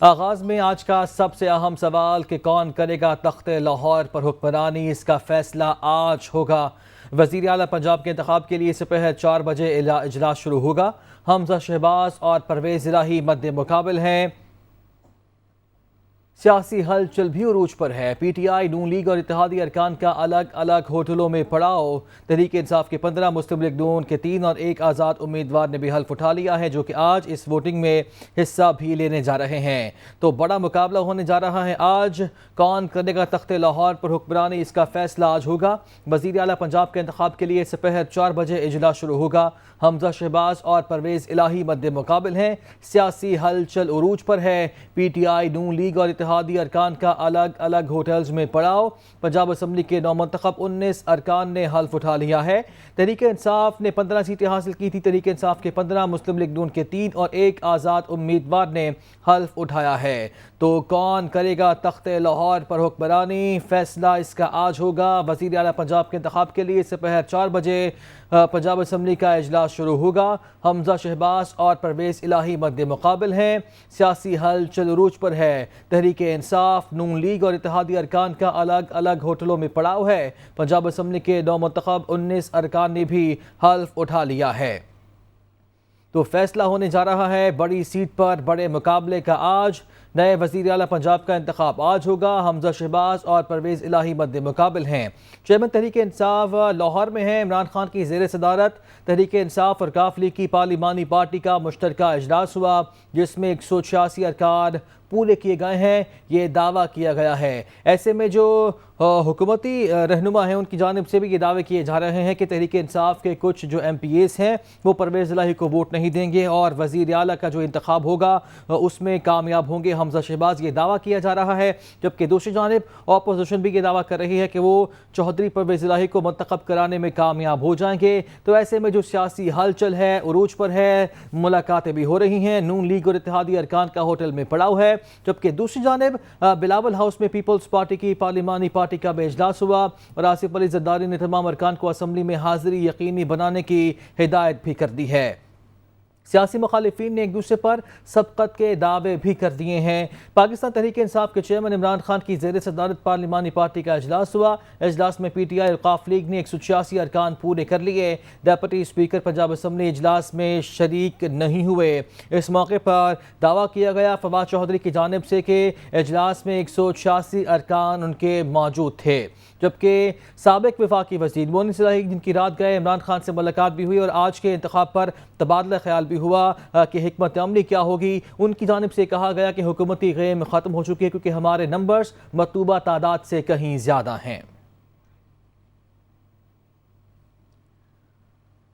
آغاز میں آج کا سب سے اہم سوال کہ کون کرے گا تخت لاہور پر حکمرانی، اس کا فیصلہ آج ہوگا۔ وزیر اعلیٰ پنجاب کے انتخاب کے لیے دوپہر 4 بجے اجلاس شروع ہوگا۔ حمزہ شہباز اور پرویز الہی مد مقابل ہیں۔ سیاسی ہلچل بھی عروج پر ہے۔ P T I, known league اور اتحادی ارکان کا الگ الگ ہوٹلوں میں پڑاؤ۔ تحریک انصاف کے 15، مسلم لیگ نون کے 3 اور ایک آزاد امیدوار نے بھی حلف اٹھا لیا ہے، جو کہ آج اس ووٹنگ میں حصہ بھی لینے جا رہے ہیں۔ تو بڑا مقابلہ ہونے جا رہا ہے آج۔ کون کرے گا تخت لاہور پر حکمرانی، اس کا فیصلہ آج ہوگا۔ وزیر اعلیٰ پنجاب کے انتخاب کے لیے دوپہر 4 بجے اجلاس شروع ہوگا۔ حمزہ شہباز اور پرویز الہی مد مقابل ہیں۔ سیاسی ہلچل عروج پر ہے۔ P T I, known league اور اتحادی ارکان کا الگ الگ ہوٹلز میں پڑاؤ۔ پنجاب اسمبلی کے نومنتخب 19 ارکان نے حلف اٹھا لیا ہے۔ تحریک انصاف نے 15 سیٹیں حاصل کی تھی۔ تحریک انصاف کے 15، مسلم لیگ نون کے 3 اور ایک آزاد امیدوار نے حلف اٹھایا ہے۔ تو کون کرے گا تخت لاہور پر حکمرانی، فیصلہ اس کا آج ہوگا۔ وزیر اعلیٰ پنجاب کے انتخاب کے لیے دوپہر 4 بجے پنجاب اسمبلی کا اجلاس شروع ہوگا۔ حمزہ شہباز اور پرویز الہی مد مقابل ہیں۔ سیاسی ہلچل عروج پر ہے۔ تحریک انصاف، نون لیگ اور اتحادی ارکان کا الگ الگ ہوٹلوں میں پڑاؤ ہے۔ پنجاب اسمبلی کے نومنتخب 19 ارکان نے بھی حلف اٹھا لیا ہے۔ تو فیصلہ ہونے جا رہا ہے بڑی سیٹ پر بڑے مقابلے کا آج۔ نئے وزیر اعلیٰ پنجاب کا انتخاب آج ہوگا۔ حمزہ شہباز اور پرویز الہی مد مقابل ہیں۔ چیئرمین تحریک انصاف لاہور میں ہیں۔ عمران خان کی زیر صدارت تحریک انصاف اور کاف لیگ کی پارلیمانی پارٹی کا مشترکہ اجلاس ہوا، جس میں 186 ارکان پورے کیے گئے ہیں، یہ دعویٰ کیا گیا ہے۔ ایسے میں جو حکومتی رہنما ہیں ان کی جانب سے بھی یہ دعوے کیے جا رہے ہیں کہ تحریک انصاف کے کچھ جو ایم پی ایز ہیں وہ پرویز الہی کو ووٹ نہیں دیں گے اور وزیر اعلیٰ کا جو انتخاب ہوگا اس میں کامیاب ہوں گے۔ حمزہ شہباز یہ دعویٰ کیا جا رہا ہے، جبکہ دوسری جانب اپوزیشن بھی یہ دعویٰ کر رہی ہے کہ وہ چودھری پرویز الہی کو منتخب کرانے میں کامیاب ہو جائیں گے۔ تو ایسے میں جو سیاسی ہلچل ہے، عروج پر ہے، ملاقاتیں بھی ہو رہی ہیں۔ نون لیگ اور اتحادی ارکان کا ہوٹل میں پڑاؤ ہے، جبکہ دوسری جانب بلاول ہاؤس میں پیپلز پارٹی کی پارلیمانی پارٹی کا بھی اجلاس ہوا اور آصف علی زرداری نے تمام ارکان کو اسمبلی میں حاضری یقینی بنانے کی ہدایت بھی کر دی ہے۔ سیاسی مخالفین نے ایک دوسرے پر سبقت کے دعوے بھی کر دیے ہیں۔ پاکستان تحریک انصاف کے چیئرمین عمران خان کی زیر صدارت پارلیمانی پارٹی کا اجلاس ہوا۔ اجلاس میں پی ٹی آئی اور کاف لیگ نے 186 ارکان پورے کر لیے۔ ڈپٹی اسپیکر پنجاب اسمبلی اجلاس میں شریک نہیں ہوئے۔ اس موقع پر دعویٰ کیا گیا فواد چودھری کی جانب سے کہ اجلاس میں 186 ارکان ان کے موجود تھے، جبکہ سابق وفاقی وزیر مونس الہی جن کی رات گئے عمران خان سے ملاقات بھی ہوئی اور آج کے انتخاب پر تبادلہ خیال بھی ہوا کہ حکمت عملی کیا ہوگی۔ ان کی جانب سے کہا گیا کہ حکومتی غیم ختم ہو چکی ہے کیونکہ ہمارے نمبرز مطلوبہ تعداد سے کہیں زیادہ ہیں۔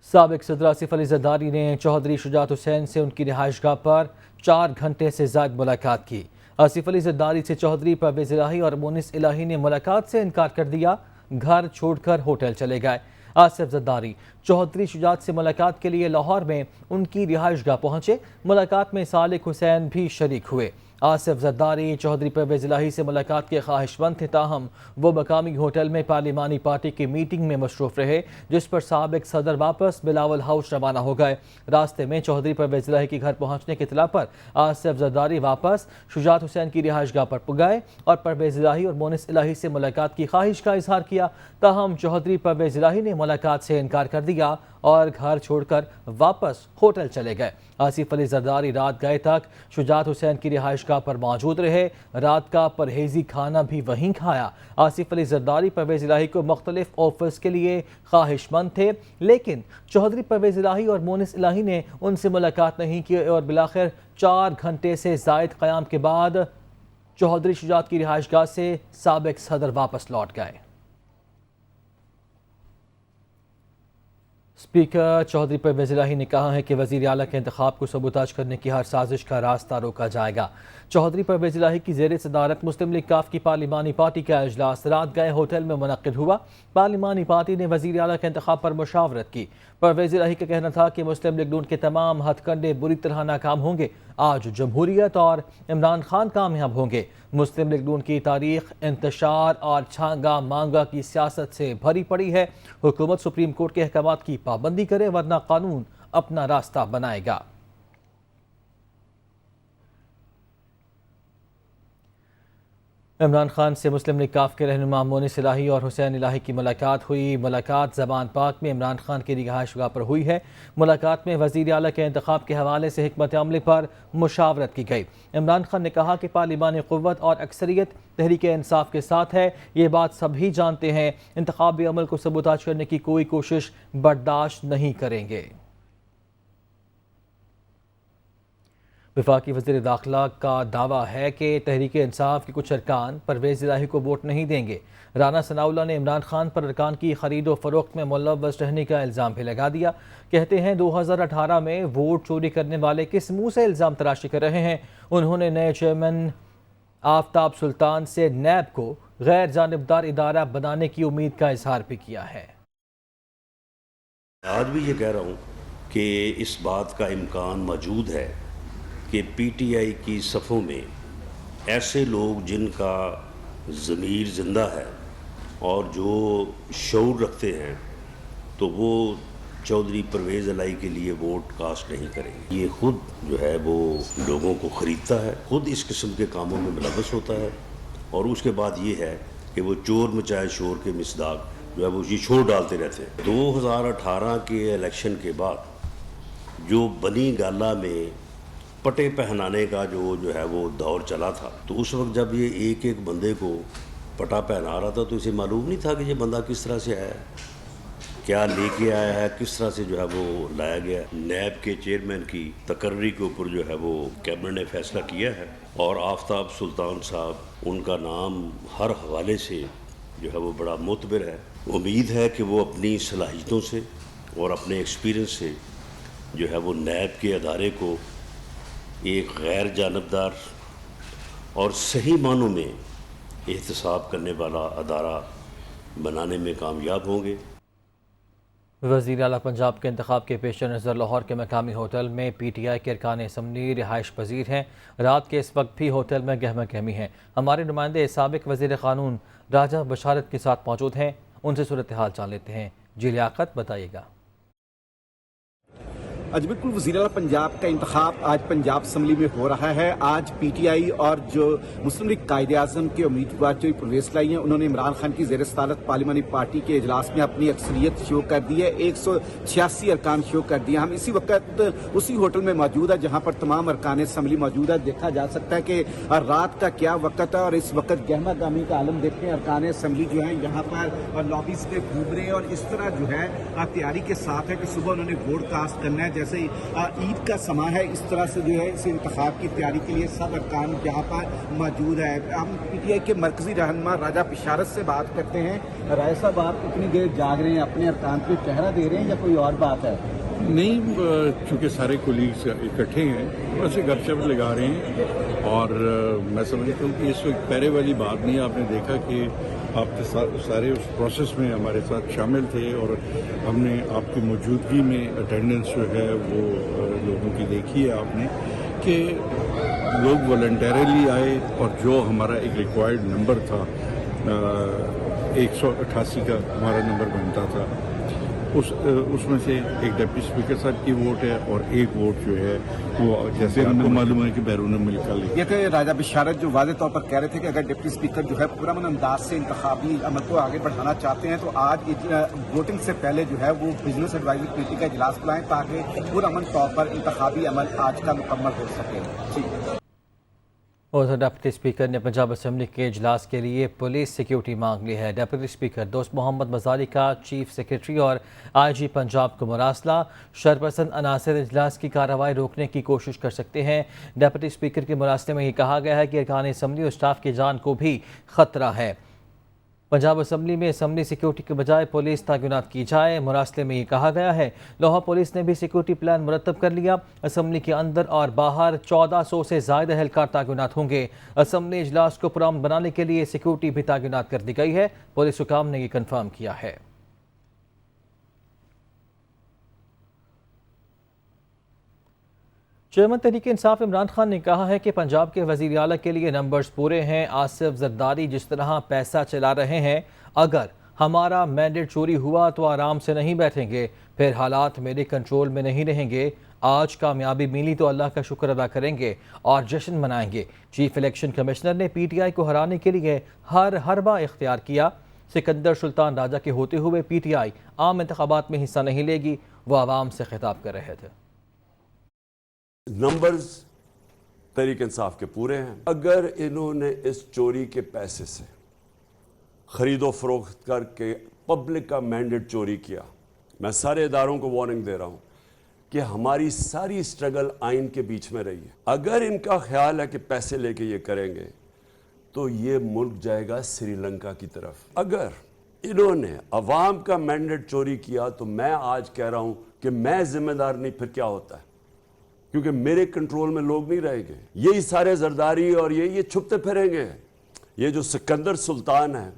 سابق صدر آصف علی زرداری نے چودھری شجاعت حسین سے ان کی رہائش گاہ پر 4 گھنٹے سے زائد ملاقات کی۔ آصف علی زرداری سے چودھری پرویز الہی اور مونس الہی نے ملاقات سے انکار کر دیا، گھر چھوڑ کر ہوٹل چلے گئے۔ آصف زرداری چودھری شجاعت سے ملاقات کے لیے لاہور میں ان کی رہائش گاہ پہنچے۔ ملاقات میں سالک حسین بھی شریک ہوئے۔ آصف زرداری چودھری پرویز الہی سے ملاقات کے خواہش مند تھے، تاہم وہ مقامی ہوٹل میں پارلیمانی پارٹی کی میٹنگ میں مصروف رہے، جس پر سابق صدر واپس بلاول ہاؤس روانہ ہو گئے۔ راستے میں چودھری پرویز الہی کے گھر پہنچنے کی اطلاع پر آصف زرداری واپس شجاعت حسین کی رہائش گاہ پر گئے اور پرویز الہی اور مونس الہی سے ملاقات کی خواہش کا اظہار کیا، تاہم چودھری پرویز الہی نے ملاقات سے انکار کر دیا اور گھر چھوڑ کر واپس ہوٹل چلے گئے۔ آصف علی زرداری رات گئے تک شجاعت حسین کی رہائش گاہ پر موجود رہے، رات کا پرہیزی کھانا بھی وہیں کھایا۔ آصف علی زرداری پرویز الہی کو مختلف آفرز کے لیے خواہش مند تھے، لیکن چودھری پرویز الہی اور مونس الہی نے ان سے ملاقات نہیں کی اور بالآخر 4 گھنٹے سے زائد قیام کے بعد چودھری شجاعت کی رہائش گاہ سے سابق صدر واپس لوٹ گئے۔ اسپیکر چودھری پرویز الہی نے کہا ہے کہ وزیر اعلیٰ کے انتخاب کو سبوتاژ کرنے کی ہر سازش کا راستہ روکا جائے گا۔ چودھری پرویز الہی کی زیر صدارت مسلم لیگ کاف کی پارلیمانی پارٹی کا اجلاس رات گئے ہوٹل میں منعقد ہوا۔ پارلیمانی پارٹی نے وزیر اعلیٰ کے انتخاب پر مشاورت کی۔ پرویز الہی کا کہنا تھا کہ مسلم لیگ نون کے تمام ہتھ کنڈے بری طرح ناکام ہوں گے، آج جمہوریت اور عمران خان کامیاب ہوں گے۔ مسلم لیگ نون کی تاریخ انتشار اور چھانگا مانگا کی سیاست سے بھری پڑی ہے۔ حکومت سپریم کورٹ کے احکامات کی پابندی کرے ورنہ قانون اپنا راستہ بنائے گا۔ عمران خان سے مسلم لیگ کاف کے رہنما مونس الہی اور حسین الہی کی ملاقات ہوئی۔ ملاقات زبان پاک میں عمران خان کی رہائش گاہ پر ہوئی ہے۔ ملاقات میں وزیر اعلیٰ کے انتخاب کے حوالے سے حکمت عملی پر مشاورت کی گئی۔ عمران خان نے کہا کہ پارلیمانی قوت اور اکثریت تحریک انصاف کے ساتھ ہے، یہ بات سبھی جانتے ہیں۔ انتخابی عمل کو سبوتاژ کرنے کی کوئی کوشش برداشت نہیں کریں گے۔ وفاقی وزیر داخلہ کا دعویٰ ہے کہ تحریک انصاف کے کچھ ارکان پرویز الہی کو ووٹ نہیں دیں گے۔ رانا ثناءاللہ نے عمران خان پر ارکان کی خرید و فروخت میں ملوث رہنے کا الزام بھی لگا دیا۔ کہتے ہیں 2018 میں ووٹ چوری کرنے والے کس منہ سے الزام تراشی کر رہے ہیں۔ انہوں نے نئے چیئرمین آفتاب سلطان سے نیب کو غیر جانبدار ادارہ بنانے کی امید کا اظہار بھی کیا ہے۔ آج بھی یہ کہہ رہا ہوں کہ اس بات کا امکان موجود ہے کہ پی ٹی آئی کی صفوں میں ایسے لوگ جن کا ضمیر زندہ ہے اور جو شعور رکھتے ہیں تو وہ چودھری پرویز الہی کے لیے ووٹ کاسٹ نہیں کریں گے۔ یہ خود جو ہے وہ لوگوں کو خریدتا ہے، خود اس قسم کے کاموں میں ملوث ہوتا ہے، اور اس کے بعد یہ ہے کہ وہ چور مچائے شور کے مصداق جو ہے وہ یہ چھوڑ ڈالتے رہتے ہیں۔ 2018 کے الیکشن کے بعد جو بنی گالہ میں پٹے پہنانے کا جو ہے وہ دور چلا تھا، تو اس وقت جب یہ ایک ایک بندے کو پٹا پہنا رہا تھا تو اسے معلوم نہیں تھا کہ یہ بندہ کس طرح سے آیا ہے، کیا لے کے آیا ہے، کس طرح سے جو ہے وہ لایا گیا ہے۔ نیب کے چیئرمین کی تقرری کے اوپر جو ہے وہ کیبنٹ نے فیصلہ کیا ہے، اور آفتاب سلطان صاحب ان کا نام ہر حوالے سے جو ہے وہ بڑا معتبر ہے۔ امید ہے کہ وہ اپنی صلاحیتوں سے اور اپنے ایکسپیرینس سے جو ہے وہ نیب کے ادارے کو ایک غیر جانبدار اور صحیح معنوں میں احتساب کرنے والا ادارہ بنانے میں کامیاب ہوں گے۔ وزیر اعلیٰ پنجاب کے انتخاب کے پیش نظر لاہور کے مقامی ہوٹل میں پی ٹی آئی کے ارکان اسمبلی رہائش پذیر ہیں۔ رات کے اس وقت بھی ہوٹل میں گہما گہمی ہے۔ ہمارے نمائندے سابق وزیر قانون راجہ بشارت کے ساتھ موجود ہیں، ان سے صورتحال جان لیتے ہیں۔ جی لیاقت، بتائیے گا۔ آج بالکل وزیر اعلیٰ پنجاب کا انتخاب آج پنجاب اسمبلی میں ہو رہا ہے۔ آج پی ٹی آئی اور جو مسلم لیگ قائد اعظم کے امیدوار جو پرویز الہی ہیں، انہوں نے عمران خان کی زیر صدارت پارلیمانی پارٹی کے اجلاس میں اپنی اکثریت شو کر دی ہے۔ 186 ارکان شو کر دیا۔ ہم اسی وقت اسی ہوٹل میں موجود ہے جہاں پر تمام ارکان اسمبلی موجود ہے۔ دیکھا جا سکتا ہے کہ رات کا کیا وقت ہے، اور اس وقت گہما گہمی کا عالم دیکھتے ہیں۔ ارکان اسمبلی جو ہیں یہاں پر لابیز پہ گھوم رہے ہیں، اور اس طرح جو ہے تیاری کے ساتھ ہے کہ صبح انہوں نے ووٹ کاسٹ کرنا ہے۔ جیسے عید کا سماں ہے، اس طرح سے جو ہے اس انتخاب کی تیاری کے لیے سب ارکان یہاں پر موجود ہے۔ ہم پی ٹی آئی کے مرکزی رہنما راجہ بشارت سے بات کرتے ہیں۔ رائے صاحب، آپ کتنی دیر جاگ رہے ہیں، اپنے ارکان پہ پہرا دے رہے ہیں یا کوئی اور بات ہے؟ نہیں، چونکہ سارے کولیگز اکٹھے ہیں، ویسے گپ شپ لگا رہے ہیں، اور میں سمجھتا ہوں کہ اس وقت پہرے والی بات نہیں ہے۔ آپ نے دیکھا کہ آپ کے ساتھ سارے اس پروسیس میں ہمارے ساتھ شامل تھے، اور ہم نے آپ کی موجودگی میں اٹینڈنس جو ہے وہ لوگوں کی دیکھی ہے آپ نے، کہ لوگ والنٹیرلی آئے، اور جو ہمارا ایک ریکوائرڈ نمبر تھا 188 کا ہمارا نمبر بنتا تھا، اس میں سے ایک ڈپٹی اسپیکر صاحب کی ووٹ ہے، اور ایک ووٹ جو ہے وہ جیسے آپ کو معلوم ہے کہ بیرون ملک کا لے۔ یہ کہ راجہ بشارت جو واضح طور پر کہہ رہے تھے کہ اگر ڈپٹی اسپیکر جو ہے پورا انداز سے انتخابی عمل کو آگے بڑھانا چاہتے ہیں تو آج ووٹنگ سے پہلے جو ہے وہ بزنس ایڈوائزری کمیٹی کا اجلاس بلائیں تاکہ پرامن طور پر انتخابی عمل آج کا مکمل ہو سکے۔ اور ڈپٹی اسپیکر نے پنجاب اسمبلی کے اجلاس کے لیے پولیس سیکیورٹی مانگ لی ہے۔ ڈپٹی اسپیکر دوست محمد مزاری کا چیف سیکریٹری اور آئی جی پنجاب کو مراسلہ، شرپسند عناصر اجلاس کی کارروائی روکنے کی کوشش کر سکتے ہیں۔ ڈپٹی اسپیکر کے مراسلے میں یہ کہا گیا ہے کہ ارکان اسمبلی اور اسٹاف کی جان کو بھی خطرہ ہے۔ پنجاب اسمبلی میں اسمبلی سیکیورٹی کے بجائے پولیس تعینات کی جائے۔ مراسلے میں یہ کہا گیا ہے لاہور پولیس نے بھی سیکیورٹی پلان مرتب کر لیا۔ اسمبلی کے اندر اور باہر 1400 سے زائد اہلکار تعینات ہوں گے۔ اسمبلی اجلاس کو پرامن بنانے کے لیے سیکیورٹی بھی تعینات کر دی گئی ہے۔ پولیس حکام نے یہ کنفرم کیا ہے۔ چیئرمین تحریک انصاف عمران خان نے کہا ہے کہ پنجاب کے وزیر اعلیٰ کے لیے نمبرز پورے ہیں۔ آصف زرداری جس طرح پیسہ چلا رہے ہیں، اگر ہمارا مینڈیٹ چوری ہوا تو آرام سے نہیں بیٹھیں گے، پھر حالات میرے کنٹرول میں نہیں رہیں گے۔ آج کامیابی ملی تو اللہ کا شکر ادا کریں گے اور جشن منائیں گے۔ چیف الیکشن کمشنر نے پی ٹی آئی کو ہرانے کے لیے ہر حربہ اختیار کیا۔ سکندر سلطان راجہ کے ہوتے ہوئے پی ٹی آئی عام انتخابات میں حصہ نہیں لے گی، وہ عوام سے خطاب کر رہے تھے۔ نمبرز تحریک انصاف کے پورے ہیں۔ اگر انہوں نے اس چوری کے پیسے سے خرید و فروخت کر کے پبلک کا مینڈیٹ چوری کیا، میں سارے اداروں کو وارننگ دے رہا ہوں کہ ہماری ساری سٹرگل آئین کے بیچ میں رہی ہے۔ اگر ان کا خیال ہے کہ پیسے لے کے یہ کریں گے تو یہ ملک جائے گا سری لنکا کی طرف۔ اگر انہوں نے عوام کا مینڈیٹ چوری کیا تو میں آج کہہ رہا ہوں کہ میں ذمہ دار نہیں، پھر کیا ہوتا ہے، کیونکہ میرے کنٹرول میں لوگ نہیں رہیں گے۔ یہی سارے زرداری اور یہ چھپتے پھریں گے۔ یہ جو سکندر سلطان ہے،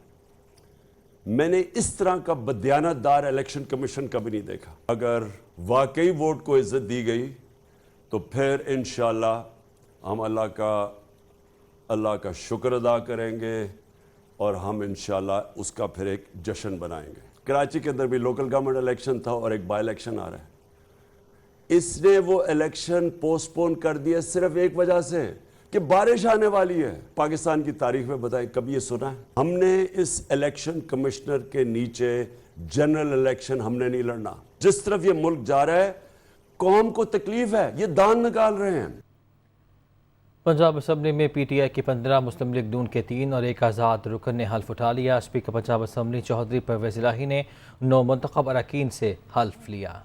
میں نے اس طرح کا بدیانت دار الیکشن کمیشن کبھی نہیں دیکھا۔ اگر واقعی ووٹ کو عزت دی گئی تو پھر انشاءاللہ ہم اللہ کا شکر ادا کریں گے اور ہم انشاءاللہ اس کا پھر ایک جشن بنائیں گے۔ کراچی کے اندر بھی لوکل گورنمنٹ الیکشن تھا اور ایک بائی الیکشن آ رہا ہے۔ اس نے وہ الیکشن پوسٹ پون کر دیا صرف ایک وجہ سے کہ بارش آنے والی ہے۔ پاکستان کی تاریخ میں بتائیں کبھی یہ سنا ہے؟ ہم نے اس الیکشن کمشنر کے نیچے جنرل الیکشن ہم نے نہیں لڑنا۔ جس طرف یہ ملک جا رہا ہے، قوم کو تکلیف ہے، یہ دان نکال رہے ہیں۔ پنجاب اسمبلی میں پی ٹی آئی کی 15 مسلم لیگ نون کے 3 اور ایک آزاد رکن نے حلف اٹھا لیا۔ اسپیکر پنجاب اسمبلی چودھری پرویز الہی نے 9 منتخب اراکین سے حلف لیا۔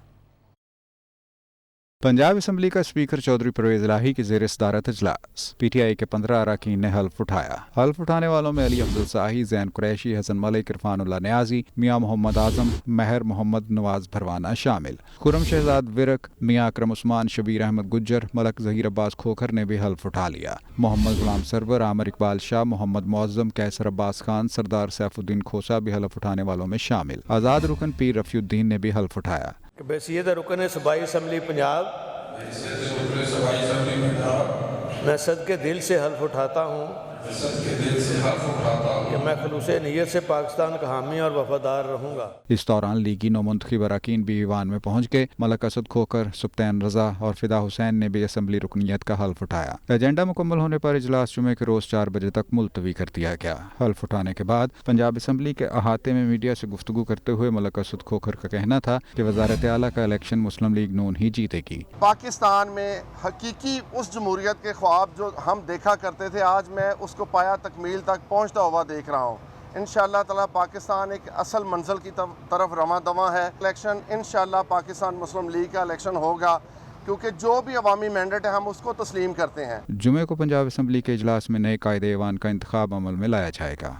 پنجاب اسمبلی کا اسپیکر چودھری پرویز الہی کی زیر صدارت اجلاس پی ٹی آئی کے 15 اراکین نے حلف اٹھایا۔ حلف اٹھانے والوں میں علی افضل ساہی، زین قریشی، حسن ملک، عرفان اللہ نیازی، میاں محمد اعظم، مہر محمد نواز بھروانہ شامل۔ خرم شہزاد ورک، میاں اکرم عثمان، شبیر احمد گجر، ملک ظہیر عباس کھوکھر نے بھی حلف اٹھا لیا۔ محمد غلام سرور، عامر اقبال شاہ، محمد معظم، کیسر عباس خان، سردار سیف الدین کھوسا بھی حلف اٹھانے والوں میں شامل۔ آزاد رکن پیر رفیع الدین نے بھی حلف اٹھایا۔ بحیثیت رکن صوبائی اسمبلی پنجاب میں صدقے دل سے حلف اٹھاتا ہوں کہ میں خلوص نیت سے پاکستان کا حامی اور وفادار رہوں گا۔ اس دوران لیگی 9 منتخب اراکین بھی ایوان میں پہنچ گئے۔ ملک اسد کھوکھر، سبطین رضا اور فدا حسین نے بھی اسمبلی رکنیت کا حلف اٹھایا۔ ایجنڈا مکمل ہونے پر اجلاس جمعے کے روز 4 بجے تک ملتوی کر دیا گیا۔ حلف اٹھانے کے بعد پنجاب اسمبلی کے احاطے میں میڈیا سے گفتگو کرتے ہوئے ملک اسد کھوکھر کا کہنا تھا کہ وزارت اعلیٰ کا الیکشن مسلم لیگ نون ہی جیتے گی۔ پاکستان میں حقیقی اس جمہوریت کے خواب جو ہم دیکھا کرتے تھے، آج میں اس کو پایا تکمیل تک پہنچتا ہوا دیکھ رہا ہوں۔ انشاءاللہ تعالی پاکستان ایک اصل منزل کی طرف رواں دواں ہے۔ الیکشن انشاءاللہ پاکستان مسلم لیگ کا الیکشن ہوگا، کیونکہ جو بھی عوامی مینڈیٹ ہے ہم اس کو تسلیم کرتے ہیں۔ جمعے کو پنجاب اسمبلی کے اجلاس میں نئے قائد ایوان کا انتخاب عمل میں لایا جائے گا۔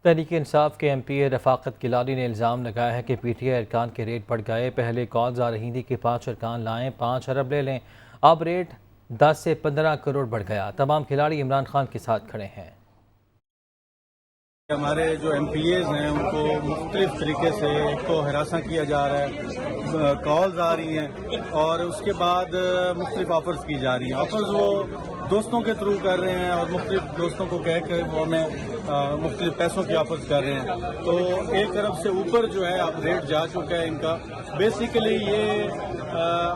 تحریک انصاف کے ایم پی اے رفاقت گیلانی نے الزام لگایا ہے کہ پی ٹی آئی ارکان کے ریٹ بڑھ گئے۔ پہلے کالز آ رہی تھی کہ 5 ارکان لائیں، 5 ارب لے لیں، اب ریٹ 10 سے 15 کروڑ بڑھ گیا۔ تمام کھلاڑی عمران خان کے ساتھ کھڑے ہیں۔ ہمارے جو ایم پی ایز ہیں ان کو مختلف طریقے سے ایک تو ہراساں کیا جا رہا ہے، کالز آ رہی ہیں اور اس کے بعد مختلف آفرز کی جا رہی ہیں۔ آفرز وہ دوستوں کے تھرو کر رہے ہیں اور مختلف دوستوں کو کہہ کے وہ ہمیں مختلف پیسوں کی آفرز کر رہے ہیں۔ تو 1 ارب سے اوپر جو ہے اب ریٹ جا چکا ہے ان کا۔ بیسیکلی یہ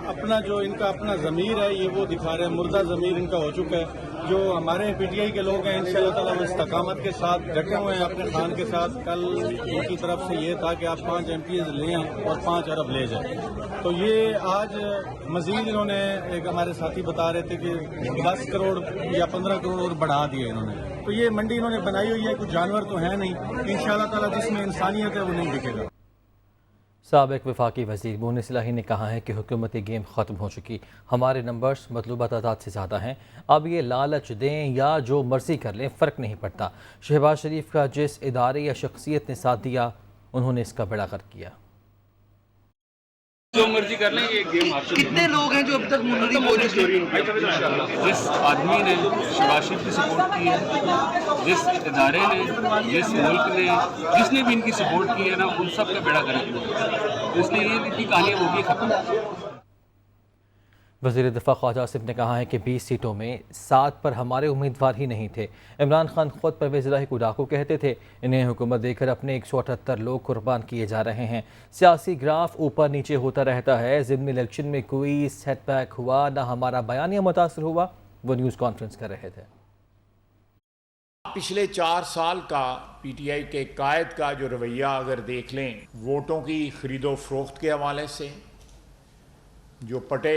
اپنا جو ان کا اپنا ضمیر ہے یہ وہ دکھا رہے ہیں، مردہ ضمیر ان کا ہو چکا ہے۔ جو ہمارے پی ٹی آئی کے لوگ ہیں انشاءاللہ تعالی استقامت کے ساتھ ڈٹے ہوئے ہیں اپنے خان کے ساتھ۔ کل ان کی طرف سے یہ تھا کہ آپ 5 ایم پی ایز لیں اور 5 ارب لے جائیں، تو یہ آج مزید انہوں نے ایک ہمارے ساتھی بتا رہے تھے کہ 10 کروڑ یا 15 کروڑ اور بڑھا دیے انہوں نے۔ تو یہ منڈی انہوں نے بنائی ہوئی ہے، کچھ جانور تو ہے نہیں، انشاءاللہ تعالی جس میں انسانیت ہے وہ نہیں دکھے گا۔ سابق وفاقی وزیر مونس الہی نے کہا ہے کہ حکومتی گیم ختم ہو چکی، ہمارے نمبرز مطلوبہ تعداد سے زیادہ ہیں، اب یہ لالچ دیں یا جو مرضی کر لیں فرق نہیں پڑتا۔ شہباز شریف کا جس ادارے یا شخصیت نے ساتھ دیا انہوں نے اس کا بیڑا غرق کیا۔ جو مرضی کر لیں یہ گیم آپ کتنے لوگ ہیں جو اب تک منظم ہو جس آدمی نے شہباز شریف کی سپورٹ کی ہے، جس ادارے نے، جس ملک نے، جس نے بھی ان کی سپورٹ کی ہے نا، ان سب کا بیڑا غرق ہوا۔ اس لیے یہ کی کہانی ہوگی ختم۔ وزیر دفاع خواجہ آصف نے کہا ہے کہ 20 سیٹوں میں 7 پر ہمارے امیدوار ہی نہیں تھے۔ عمران خان خود پرویز الہی کو ڈاکو کہتے تھے، انہیں حکومت دے کر اپنے 178 لوگ قربان کیے جا رہے ہیں۔ سیاسی گراف اوپر نیچے ہوتا رہتا ہے، ضمنی الیکشن میں کوئی سیٹ بیک ہوا نہ ہمارا بیانیہ متاثر ہوا، وہ نیوز کانفرنس کر رہے تھے۔ پچھلے 4 سال کا پی ٹی آئی کے قائد کا جو رویہ اگر دیکھ لیں، ووٹوں کی خرید و فروخت کے حوالے سے، جو پٹے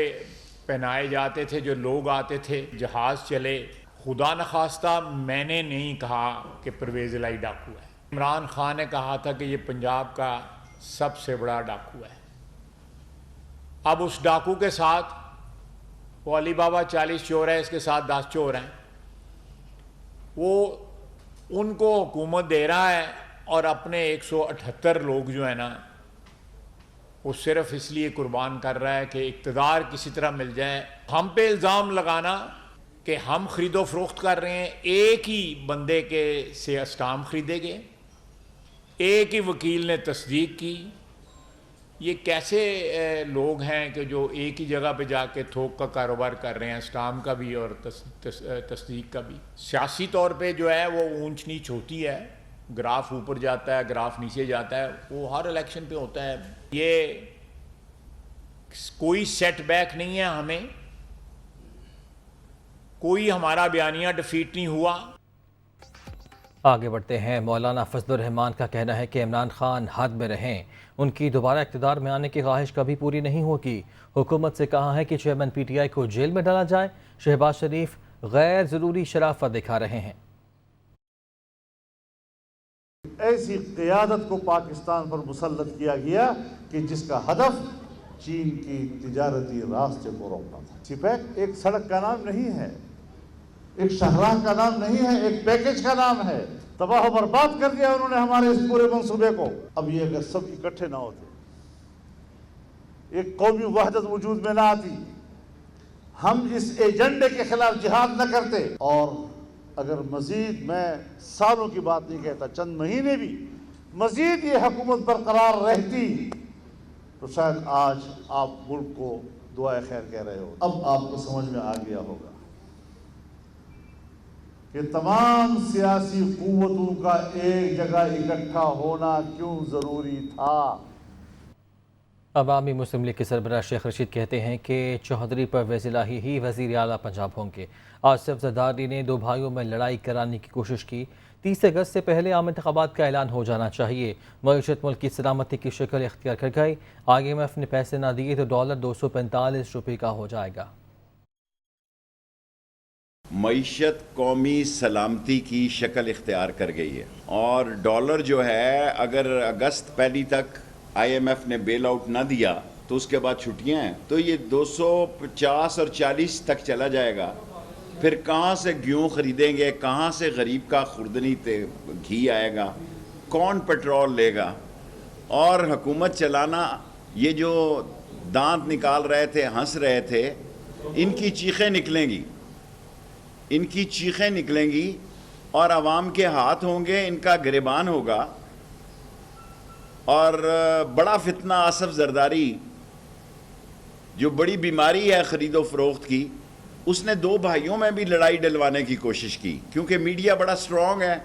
پہنائے جاتے تھے، جو لوگ آتے تھے، جہاز چلے، خدا نخواستہ میں نے نہیں کہا کہ پرویز الہی ڈاکو ہے۔ عمران خان نے کہا تھا کہ یہ پنجاب کا سب سے بڑا ڈاکو ہے۔ اب اس ڈاکو کے ساتھ وہ علی بابا 40 چور ہے، اس کے ساتھ 10 چور ہیں، وہ ان کو حکومت دے رہا ہے اور اپنے 178 لوگ جو ہیں نا وہ صرف اس لیے قربان کر رہا ہے کہ اقتدار کسی طرح مل جائے۔ ہم پہ الزام لگانا کہ ہم خرید و فروخت کر رہے ہیں، ایک ہی بندے کے سے اسٹام خریدے گئے، ایک ہی وکیل نے تصدیق کی، یہ کیسے لوگ ہیں کہ جو ایک ہی جگہ پہ جا کے تھوک کا کاروبار کر رہے ہیں، اسٹام کا بھی اور تصدیق کا بھی۔ سیاسی طور پہ جو ہے وہ اونچ نیچ ہوتی ہے، گراف اوپر جاتا ہے، گراف نیچے جاتا ہے، وہ ہر الیکشن پہ ہوتا ہے۔ یہ کوئی سیٹ بیک نہیں ہے، ہمیں کوئی ہمارا بیانیہ ڈیفیٹ نہیں ہوا۔ آگے بڑھتے ہیں۔ مولانا فضل الرحمان کا کہنا ہے کہ عمران خان حد میں رہیں، ان کی دوبارہ اقتدار میں آنے کی خواہش کبھی پوری نہیں ہوگی۔ حکومت سے کہا ہے کہ چیئرمین پی ٹی آئی کو جیل میں ڈالا جائے۔ شہباز شریف غیر ضروری شرافت دکھا رہے ہیں۔ ایسی قیادت کو پاکستان پر مسلط کیا گیا کہ جس کا ہدف چین کی تجارتی راستے کو روکنا تھا۔ سپیک ایک سڑک کا نام نہیں ہے، ایک شاہراہ کا نام نہیں ہے، ایک پیکج کا نام ہے۔ تباہ و برباد کر دیا انہوں نے ہمارے اس پورے منصوبے کو۔ اب یہ اگر سب اکٹھے نہ ہوتے، ایک قومی وحدت وجود میں نہ آتی، ہم اس ایجنڈے کے خلاف جہاد نہ کرتے، اور اگر مزید، میں سالوں کی بات نہیں کہتا، چند مہینے بھی مزید یہ حکومت برقرار رہتی تو شاید آج آپ ملک کو دعائے خیر کہہ رہے ہو۔ اب آپ کو سمجھ میں آ گیا ہوگا کہ تمام سیاسی قوتوں کا ایک جگہ اکٹھا ہونا کیوں ضروری تھا۔ عوامی مسلم لیگ کے سربراہ شیخ رشید کہتے ہیں کہ چوہدری پرویز الہی ہی وزیر اعلیٰ پنجاب ہوں گے۔ آصف زرداری نے 2 بھائیوں میں لڑائی کرانے کی کوشش کی۔ 30 اگست سے پہلے عام انتخابات کا اعلان ہو جانا چاہیے۔ معیشت ملک کی سلامتی کی شکل اختیار کر گئی۔ IMF نے پیسے نہ دیے تو ڈالر 245 روپے کا ہو جائے گا۔ معیشت قومی سلامتی کی شکل اختیار کر گئی ہے، اور ڈالر جو ہے اگر اگست پہلی تک IMF نے بیل آؤٹ نہ دیا تو اس کے بعد چھٹیاں ہیں، تو یہ 250 اور 40 تک چلا جائے گا۔ پھر کہاں سے گیہوں خریدیں گے، کہاں سے غریب کا خوردنی گھی آئے گا، کون پیٹرول لے گا؟ اور حکومت چلانا، یہ جو دانت نکال رہے تھے، ہنس رہے تھے، ان کی چیخیں نکلیں گی، ان کی چیخیں نکلیں گی، اور عوام کے ہاتھ ہوں گے، ان کا گریبان ہوگا۔ اور بڑا فتنہ آصف زرداری، جو بڑی بیماری ہے خرید و فروخت کی، اس نے 2 بھائیوں میں بھی لڑائی ڈلوانے کی کوشش کی، کیونکہ میڈیا بڑا سٹرونگ ہے،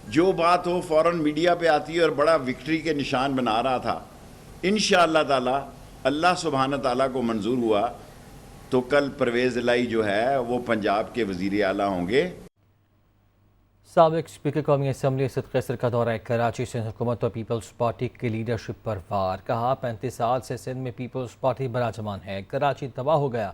جو بات ہو فوراً میڈیا پہ آتی ہے، اور بڑا وکٹری کے نشان بنا رہا تھا۔ انشاءاللہ تعالی، اللہ سبحانہ تعالیٰ کو منظور ہوا تو کل پرویز الہی جو ہے وہ پنجاب کے وزیر اعلیٰ ہوں گے۔ سابق اسپیکر قومی اسمبلی اسد قیصر کا دورہ کراچی سے حکومت اور پیپلز پارٹی کی لیڈرشپ پر وار۔ کہا 35 سال سے سندھ میں پیپلز پارٹی براجمان ہے، کراچی تباہ ہو گیا۔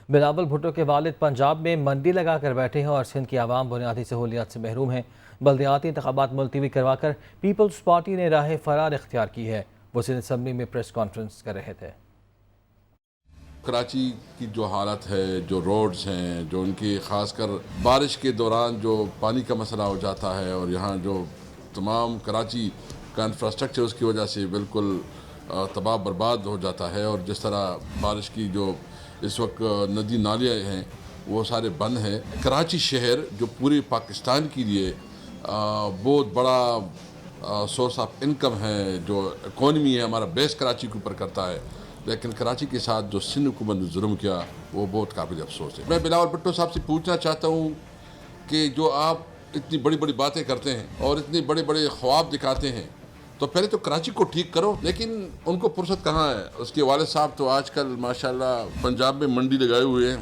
بلاول بھٹو کے والد پنجاب میں منڈی لگا کر بیٹھے ہیں اور سندھ کی عوام بنیادی سہولیات سے محروم ہیں۔ بلدیاتی انتخابات ملتوی کروا کر پیپلز پارٹی نے راہ فرار اختیار کی ہے۔ وہ سندھ اسمبلی میں پریس کانفرنس کر رہے تھے۔ کراچی کی جو حالت ہے، جو روڈز ہیں، جو ان کی خاص کر بارش کے دوران جو پانی کا مسئلہ ہو جاتا ہے، اور یہاں جو تمام کراچی کا انفراسٹرکچر اس کی وجہ سے بالکل تباہ برباد ہو جاتا ہے، اور جس طرح بارش کی جو اس وقت ندی نالے ہیں وہ سارے بند ہیں۔ کراچی شہر جو پوری پاکستان کے لیے بہت بڑا سورس آف انکم ہے، جو اکانومی ہے ہمارا بیس کراچی کے اوپر کرتا ہے، لیکن کراچی کے ساتھ جو سندھ حکومت نے ظلم کیا وہ بہت قابل افسوس ہے. میں بلاول بھٹو صاحب سے پوچھنا چاہتا ہوں کہ جو آپ اتنی بڑی بڑی باتیں کرتے ہیں اور اتنے بڑے بڑے خواب دکھاتے ہیں تو پہلے تو کراچی کو ٹھیک کرو. لیکن ان کو فرصت کہاں ہے. اس کے والد صاحب تو آج کل ماشاءاللہ پنجاب میں منڈی لگائے ہوئے ہیں.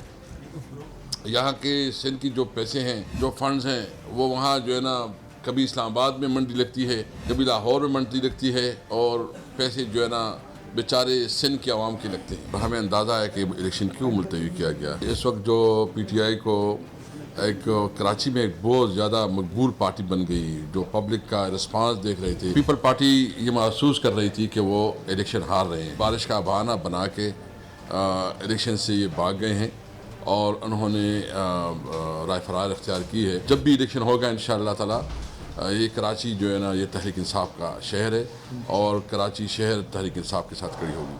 یہاں کے سندھ کی جو پیسے ہیں جو فنڈز ہیں وہ وہاں جو ہے نا کبھی اسلام آباد میں منڈی لگتی ہے کبھی لاہور میں منڈی لگتی ہے اور پیسے جو ہے نا بیچارے سندھ کے عوام کے لگتے ہیں. ہمیں اندازہ ہے کہ الیکشن کیوں ملتوی کیا گیا. اس وقت جو پی ٹی آئی کو ایک کراچی میں ایک بہت زیادہ مقبول پارٹی بن گئی, جو پبلک کا رسپانس دیکھ رہی تھی. پیپل پارٹی یہ محسوس کر رہی تھی کہ وہ الیکشن ہار رہے ہیں. بارش کا بہانہ بنا کے الیکشن سے یہ بھاگ گئے ہیں اور انہوں نے رائے فرار اختیار کی ہے. جب بھی الیکشن ہوگا انشاءاللہ تعالی یہ کراچی جو ہے نا یہ تحریک انصاف کا شہر ہے اور کراچی شہر تحریک انصاف کے ساتھ کھڑی ہوگی.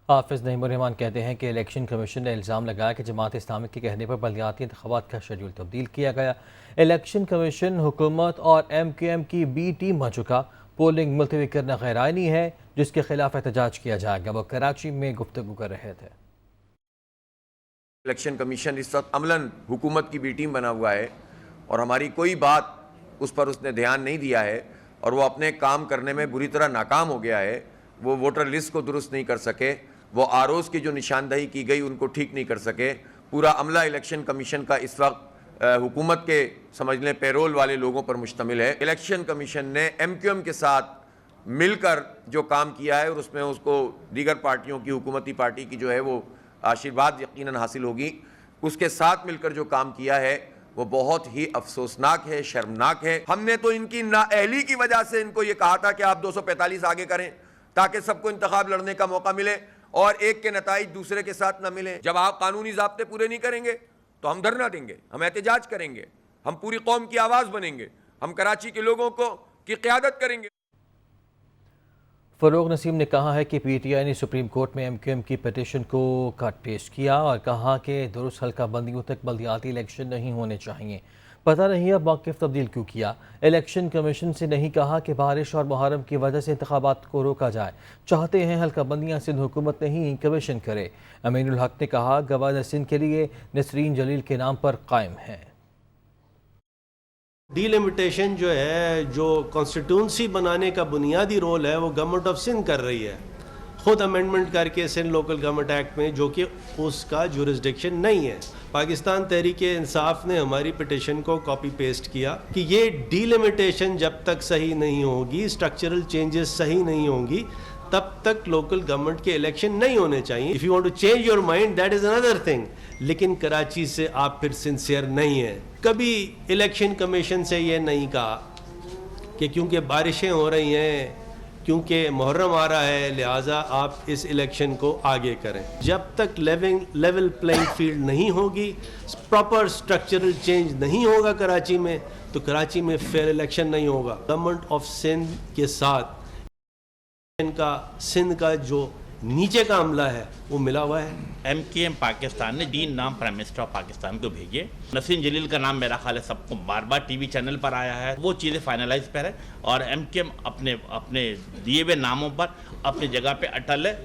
حافظ نعیم الرحمان کہتے ہیں کہ الیکشن کمیشن نے الزام لگایا کہ جماعت اسلامی کے کہنے پر بلدیاتی انتخابات کا شیڈول تبدیل کیا گیا. الیکشن کمیشن حکومت اور ایم کیو ایم کی بی ٹیم بن چکا. پولنگ ملتوی کرنا غیر آئینی ہے جس کے خلاف احتجاج کیا جائے گا. وہ کراچی میں گفتگو کر رہے تھے. الیکشن کمیشن اس وقت عملاً حکومت کی بی ٹیم بنا ہوا ہے اور ہماری کوئی بات اس پر اس نے دھیان نہیں دیا ہے اور وہ اپنے کام کرنے میں بری طرح ناکام ہو گیا ہے. وہ ووٹر لسٹ کو درست نہیں کر سکے, وہ آر اوز کی جو نشاندہی کی گئی ان کو ٹھیک نہیں کر سکے. پورا عملہ الیکشن کمیشن کا اس وقت حکومت کے سمجھ لیں پیرول والے لوگوں پر مشتمل ہے. الیکشن کمیشن نے ایم کیو ایم کے ساتھ مل کر جو کام کیا ہے اور اس میں اس کو دیگر پارٹیوں کی حکومتی پارٹی کی جو ہے وہ آشیرواد یقیناً حاصل ہوگی. اس کے ساتھ مل کر جو کام کیا ہے وہ بہت ہی افسوسناک ہے, شرمناک ہے. ہم نے تو ان کی نااہلی کی وجہ سے ان کو یہ کہا تھا کہ آپ 245 آگے کریں تاکہ سب کو انتخاب لڑنے کا موقع ملے اور ایک کے نتائج دوسرے کے ساتھ نہ ملیں. جب آپ قانونی ضابطے پورے نہیں کریں گے تو ہم دھرنا دیں گے, ہم احتجاج کریں گے, ہم پوری قوم کی آواز بنیں گے, ہم کراچی کے لوگوں کی قیادت کریں گے. فروغ نسیم نے کہا ہے کہ پی ٹی آئی نے سپریم کورٹ میں ایم کیو ایم کی پٹیشن کو کٹ پیش کیا اور کہا کہ درست حلقہ بندیوں تک بلدیاتی الیکشن نہیں ہونے چاہیے. پتہ نہیں اب موقف تبدیل کیوں کیا. الیکشن کمیشن سے نہیں کہا کہ بارش اور محرم کی وجہ سے انتخابات کو روکا جائے. چاہتے ہیں حلقہ بندیاں سندھ حکومت نہیں کمیشن کرے. امین الحق نے کہا گورنر سندھ کے لیے نسرین جلیل کے نام پر قائم ہیں. ڈی لمیٹیشن جو ہے جو کانسٹیٹیونسی بنانے کا بنیادی رول ہے وہ گورنمنٹ آف سندھ کر رہی ہے خود امینڈمنٹ کر کے سندھ لوکل گورنمنٹ ایکٹ میں, جو کہ اس کا جورسڈکشن نہیں ہے. پاکستان تحریک انصاف نے ہماری پٹیشن کو کاپی پیسٹ کیا کہ یہ ڈی لمیٹیشن جب تک صحیح نہیں ہوگی, اسٹرکچرل چینجز صحیح نہیں ہوں گی, تب تک لوکل گورنمنٹ کے الیکشن نہیں ہونے چاہیے. If you want to change your mind that is another thing. لیکن کراچی سے آپ پھر سنسیئر نہیں ہیں. کبھی الیکشن کمیشن سے یہ نہیں کہا کہ کیونکہ بارشیں ہو رہی ہیں, کیونکہ محرم آ رہا ہے, لہٰذا آپ اس الیکشن کو آگے کریں. جب تک لیول پلینگ فیلڈ نہیں ہوگی, پراپر اسٹرکچرل چینج نہیں ہوگا کراچی میں, تو کراچی میں فیئر الیکشن نہیں ہوگا. گورنمنٹ آف سندھ کے ساتھ ان کا سندھ کا جو نیچے کا عملہ ہے وہ ملا ہوا ہے. ایم کیو ایم پاکستان نے ڈین نام پرائم منسٹر آف پاکستان کو بھیجے. نسرین جلیل کا نام میرا خیال ہے سب کو بار بار ٹی وی چینل پر آیا ہے. وہ چیزیں فائنلائز پر ہے اور ایم کیو ایم اپنے دیے ہوئے ناموں پر اپنی جگہ پہ اٹل ہے.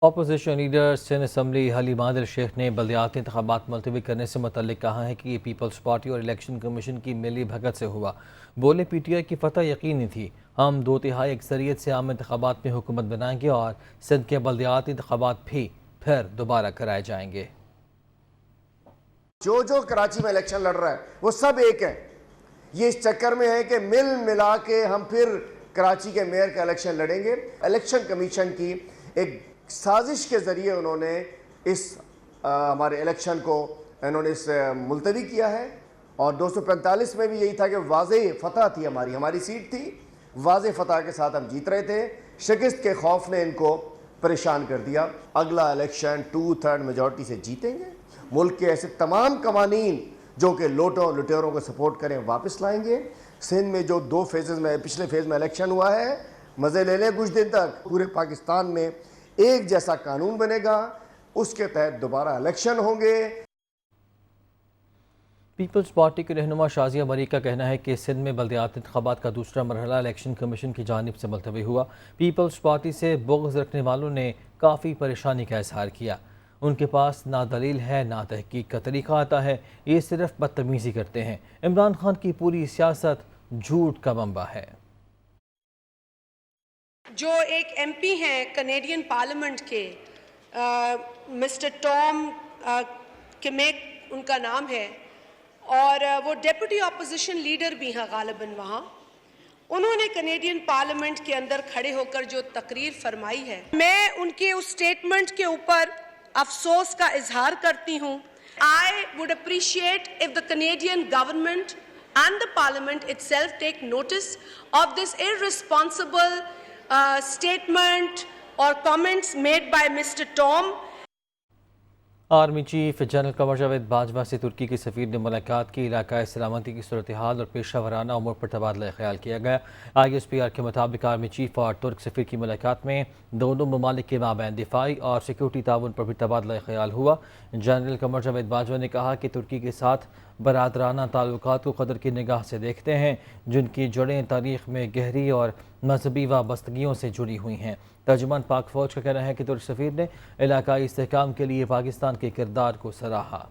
Opposition leader Sindh assembly Haleem Adil Sheikh نے بلدیاتی انتخابات ملتوی کرنے سے متعلق کہا ہے کہ یہ پیپلز پارٹی اور الیکشن کمیشن کی ملی بھگت سے ہوا. بولے پی ٹی آئی کی فتح یقینی تھی. ہم 2/3 اکثریت سے عام انتخابات میں حکومت بنائیں گے اور سندھ کے بلدیاتی انتخابات بھی پھر دوبارہ کرائے جائیں گے. جو کراچی میں الیکشن لڑ رہا ہے وہ سب ایک ہے. یہ اس چکر میں ہے کہ مل ملا کے ہم پھر کراچی کے میئر کا الیکشن لڑیں گے. الیکشن کمیشن کی ایک سازش کے ذریعے انہوں نے اس ہمارے الیکشن کو انہوں نے اس ملتوی کیا ہے. اور 245 میں بھی یہی تھا کہ واضح فتح تھی, ہماری سیٹ تھی, واضح فتح کے ساتھ ہم جیت رہے تھے. شکست کے خوف نے ان کو پریشان کر دیا. اگلا الیکشن 2/3 میجورٹی سے جیتیں گے. ملک کے ایسے تمام قوانین جو کہ لٹیروں کو سپورٹ کریں واپس لائیں گے. سندھ میں جو 2 فیزز میں پچھلے فیز میں الیکشن ہوا ہے, مزے لے لیں کچھ دن تک. پورے پاکستان میں ایک جیسا قانون بنے گا, اس کے تحت دوبارہ الیکشن ہوں گے. پیپلز پارٹی کے رہنما شازیہ مریک کا کہنا ہے کہ سندھ میں بلدیاتی انتخابات کا دوسرا مرحلہ الیکشن کمیشن کی جانب سے ملتوی ہوا۔ پیپلز پارٹی سے بغض رکھنے والوں نے کافی پریشانی کا اظہار کیا۔ ان کے پاس نہ دلیل ہے نہ تحقیق کا طریقہ آتا ہے، یہ صرف بدتمیزی کرتے ہیں۔ عمران خان کی پوری سیاست جھوٹ کا منبع ہے۔ جو ایک ایم پی ہیں کینیڈین پارلیمنٹ کے مسٹر ٹام کمیک ان کا نام ہے، اور وہ ڈیپوٹی اپوزیشن لیڈر بھی ہیں غالباً وہاں، انہوں نے کینیڈین پارلیمنٹ کے اندر کھڑے ہو کر جو تقریر فرمائی ہے، میں ان کے اس سٹیٹمنٹ کے اوپر افسوس کا اظہار کرتی ہوں۔ I would appreciate if the Canadian government and the parliament itself take notice of this irresponsible statement or comments made by Mr. Tom. Army chief general Qamar Javed Bajwa سے ترکی کے سفیر نے ملاقات کی۔ علاقائی سلامتی کی صورتحال اور پیشہ ورانہ امور پر تبادلہ خیال کیا گیا۔ ISPR کے مطابق آرمی چیف اور ترک سفیر کی ملاقات میں دونوں ممالک کے مابین دفاعی اور سیکورٹی تعاون پر بھی تبادلہ خیال ہوا۔ جنرل قمر جاوید باجوہ نے کہا کہ ترکی کے ساتھ برادرانہ تعلقات کو قدر کی نگاہ سے دیکھتے ہیں، جن کی جڑیں تاریخ میں گہری اور مذہبی وابستگیوں سے جڑی ہوئی ہیں۔ ترجمان پاک فوج کا کہنا ہے کہ ترک سفیر نے علاقائی استحکام کے لیے پاکستان کے کردار کو سراہا۔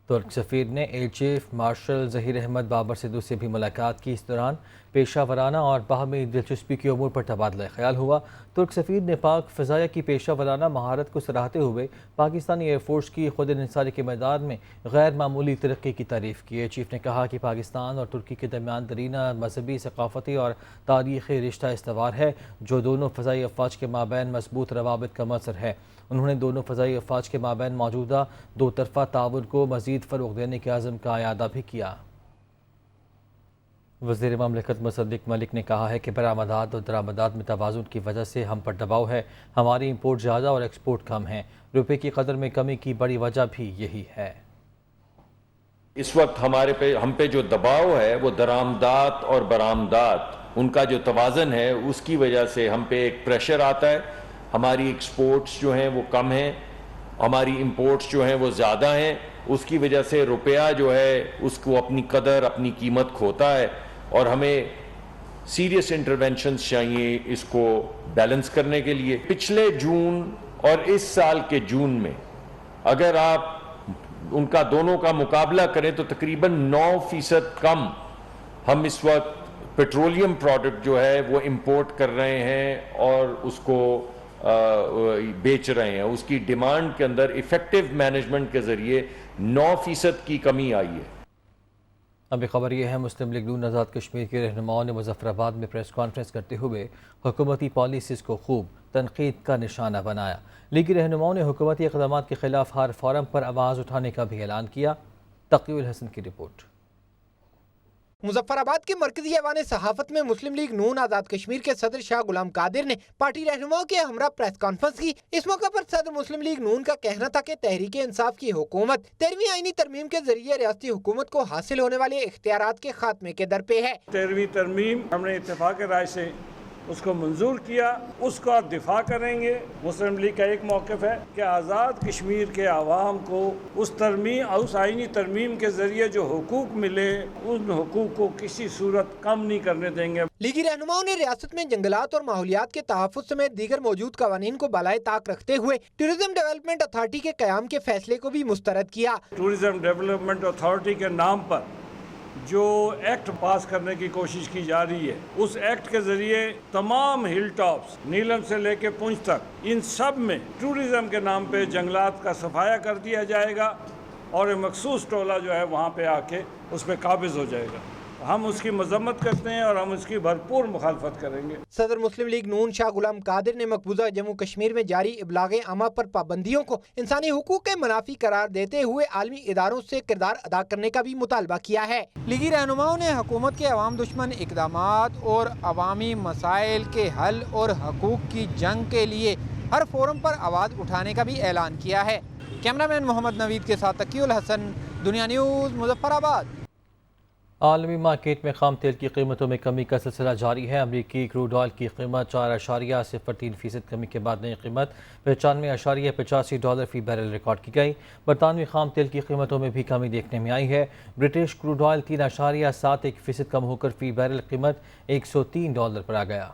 ترک سفیر نے air chief marshal Zaheer Ahmed Babar Sidhu سے بھی ملاقات کی۔ اس دوران پیشہ ورانہ اور باہمی دلچسپی کے امور پر تبادلہ خیال ہوا۔ ترک سفیر نے پاک فضائیہ کی پیشہ ورانہ مہارت کو سراہتے ہوئے پاکستانی ایئر فورس کی خود انحصاری کے میدان میں غیر معمولی ترقی کی تعریف کی۔ ایئر چیف نے کہا کہ پاکستان اور ترکی کے درمیان دیرینہ مذہبی، ثقافتی اور تاریخی رشتہ استوار ہے، جو دونوں فضائی افواج کے مابین مضبوط روابط کا مظہر ہے۔ انہوں نے دونوں فضائی افواج کے مابین موجودہ دو طرفہ تعاون کو مزید فروغ دینے کے عزم کا اعادہ بھی کیا۔ وزیر مملکت مصدق ملک نے کہا ہے کہ برآمدات اور درآمدات میں توازن کی وجہ سے ہم پر دباؤ ہے، ہماری امپورٹ زیادہ اور ایکسپورٹ کم ہے۔ روپے کی قدر میں کمی کی بڑی وجہ بھی یہی ہے۔ اس وقت ہم پہ جو دباؤ ہے وہ درآمدات اور برآمدات، ان کا جو توازن ہے اس کی وجہ سے ہم پہ ایک پریشر آتا ہے۔ ہماری ایکسپورٹس جو ہیں وہ کم ہیں، ہماری امپورٹس جو ہیں وہ زیادہ ہیں، اس کی وجہ سے روپیہ جو ہے اس کو اپنی قدر، اپنی قیمت کھوتا ہے، اور ہمیں سیریس انٹرونشنز چاہیے اس کو بیلنس کرنے کے لیے۔ پچھلے جون اور اس سال کے جون میں اگر آپ ان کا دونوں کا مقابلہ کریں تو تقریباً 9% کم ہم اس وقت پیٹرولیم پروڈکٹ جو ہے وہ امپورٹ کر رہے ہیں اور اس کو بیچ رہے ہیں۔ اس کی ڈیمانڈ کے اندر ایفیکٹو مینجمنٹ کے ذریعے 9% کی کمی آئی ہے۔ ابھی خبر یہ ہے، مسلم لیگ نون آزاد کشمیر کے رہنماؤں نے مظفر آباد میں پریس کانفرنس کرتے ہوئے حکومتی پالیسیز کو خوب تنقید کا نشانہ بنایا۔ لیگی رہنماؤں نے حکومتی اقدامات کے خلاف ہر فورم پر آواز اٹھانے کا بھی اعلان کیا۔ تقی الحسن کی رپورٹ۔ مظفر آباد کے مرکزی ایوان صحافت میں مسلم لیگ نون آزاد کشمیر کے صدر شاہ غلام قادر نے پارٹی رہنماؤں کے ہمراہ پریس کانفرنس کی۔ اس موقع پر صدر مسلم لیگ نون کا کہنا تھا کہ تحریک انصاف کی حکومت 13ویں آئینی ترمیم کے ذریعے ریاستی حکومت کو حاصل ہونے والے اختیارات کے خاتمے کے در پہ ہے۔ 13ویں ترمیم ہم نے اتفاق رائے سے اس کو منظور کیا، اس کا دفاع کریں گے۔ مسلم لیگ کا ایک موقف ہے کہ آزاد کشمیر کے عوام کو اس آئینی ترمیم کے ذریعے جو حقوق ملے ان حقوق کو کسی صورت کم نہیں کرنے دیں گے۔ لیگی رہنماؤں نے ریاست میں جنگلات اور ماحولیات کے تحفظ سمیت دیگر موجود قوانین کو بالائے طاق رکھتے ہوئے ٹورزم ڈیولپمنٹ اتھارٹی کے قیام کے فیصلے کو بھی مسترد کیا۔ ٹورزم ڈیولپمنٹ اتھارٹی کے نام پر جو ایکٹ پاس کرنے کی کوشش کی جا رہی ہے، اس ایکٹ کے ذریعے تمام ہل ٹاپس نیلم سے لے کے پونچھ تک ان سب میں ٹورزم کے نام پہ جنگلات کا صفایا کر دیا جائے گا اور ایک مخصوص ٹولہ جو ہے وہاں پہ آ کے اس پہ قابض ہو جائے گا۔ ہم اس کی مذمت کرتے ہیں اور ہم اس کی بھرپور مخالفت کریں گے۔ صدر مسلم لیگ نون شاہ غلام قادر نے مقبوضہ جموں کشمیر میں جاری ابلاغ عامہ پر پابندیوں کو انسانی حقوق کے منافی قرار دیتے ہوئے عالمی اداروں سے کردار ادا کرنے کا بھی مطالبہ کیا ہے۔ لیگی رہنماؤں نے حکومت کے عوام دشمن اقدامات اور عوامی مسائل کے حل اور حقوق کی جنگ کے لیے ہر فورم پر آواز اٹھانے کا بھی اعلان کیا ہے۔ کیمرہ مین محمد نوید کے ساتھ تقی الحسن، دنیا نیوز، مظفر آباد۔ عالمی مارکیٹ میں خام تیل کی قیمتوں میں کمی کا سلسلہ جاری ہے۔ امریکی کروڈ آئل کی قیمت 4.03% کمی کے بعد نئی قیمت $95.85 فی بیرل ریکارڈ کی گئی۔ برطانوی خام تیل کی قیمتوں میں بھی کمی دیکھنے میں آئی ہے۔ برٹش کروڈ آئل 3.71% کم ہو کر فی بیرل قیمت $103 پر آ گیا۔